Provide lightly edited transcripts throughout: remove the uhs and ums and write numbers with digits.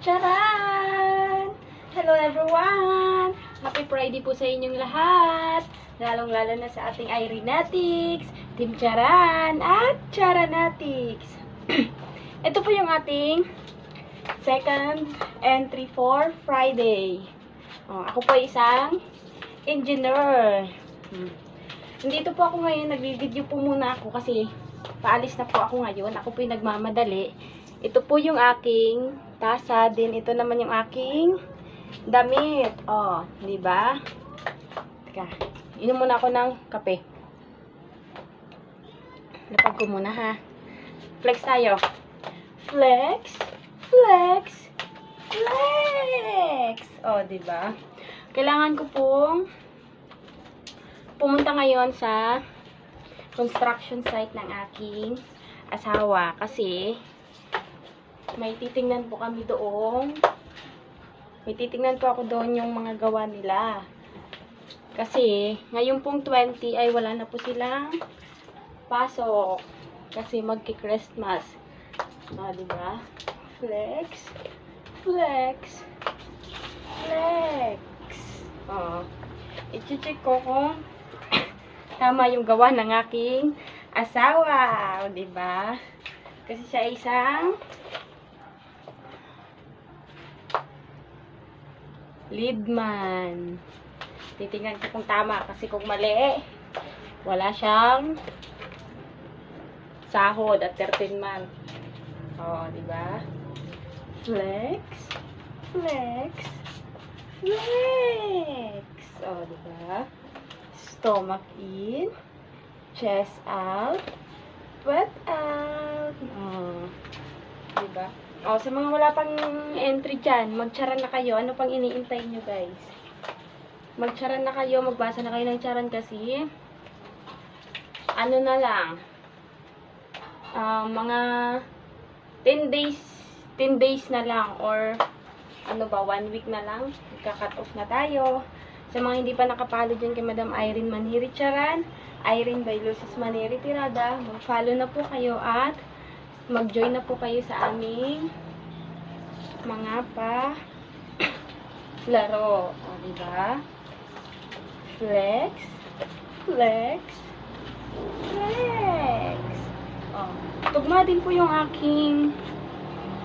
Charan! Hello everyone! Happy Friday po sa inyong lahat! Lalong-lalo na sa ating Irenatics, Team Charan at Charanatics. Ito po yung ating second entry for Friday. Ako po isang engineer. Nandito po ako ngayon, nagbi-video po muna ako kasi paalis na po ako ngayon. Ako po yung nagmamadali. Ito po yung aking tasa, din ito naman yung aking damit. Di ba? Teka, inom muna ako ng kape. Lapag ko muna ha. Flex tayo. Flex, flex, flex. Di ba? Kailangan ko pong pumunta ngayon sa construction site ng aking asawa kasi may titingnan po kami doon. May titingnan po ako doon yung mga gawa nila. Kasi ngayon pong 20 ay wala na po silang pasok kasi magki-Christmas. Diba? Flex, flex, flex. I-check ko kung tama yung gawa ng aking asawa. Diba? Kasi siya isang lead man. Titingnan ko kung tama. Kasi kung mali, wala siyang sahod at 13 month. Diba? Flex, flex, flex. Diba? Stomach in, chest out, sweat out. Diba? Sa mga wala pang entry dyan, magcharan na kayo. Ano pang iniintay nyo, guys? Magcharan na kayo, magbasa na kayo ng charan kasi ano na lang, mga 10 days na lang or ano ba, 1 week na lang, magka-cut off na tayo. Sa mga hindi pa nakapalo dyan kay Madam Irene Maniri Charan, Irene by Lucis Maniri Tirada, mag-follow na po kayo at mag-join na po kayo sa aming mga laro. Diba? Flex, flex, flex. Tugma din po yung aking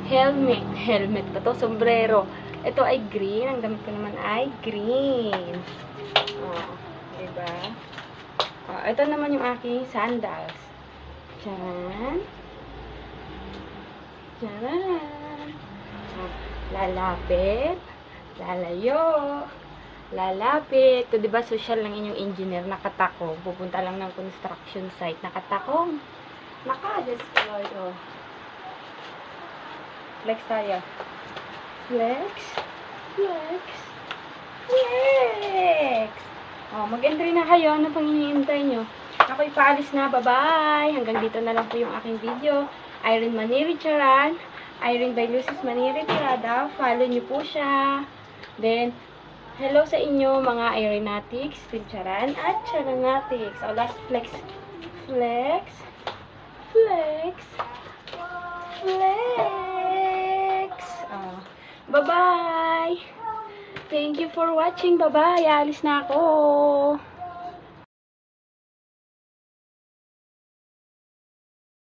helmet pa to, sombrero. Ito ay green, ang damit ko naman ay green. Diba? Ito naman yung aking sandals. Charan. Charan. Lalapit. Lalayo. Lalapit. Ito, diba, social lang inyong engineer. Nakatako. Pupunta lang ng construction site. Nakatakong. Just ko. Flex tayo. Flex. Flex. Flex. Mag-entry na kayo. Ano pang iniintay nyo? Ako'y paalis na. Bye-bye. Hanggang dito na lang po yung aking video. Irene Maniri Charan. Irene by Lucis Maniri Tirada. Follow nyo po siya. Then, hello sa inyo mga Irenatics, Team Charan at Charanatics. Last flex. Flex. Flex. Flex. Bye-bye. Thank you for watching. Bye-bye. Alis na ako.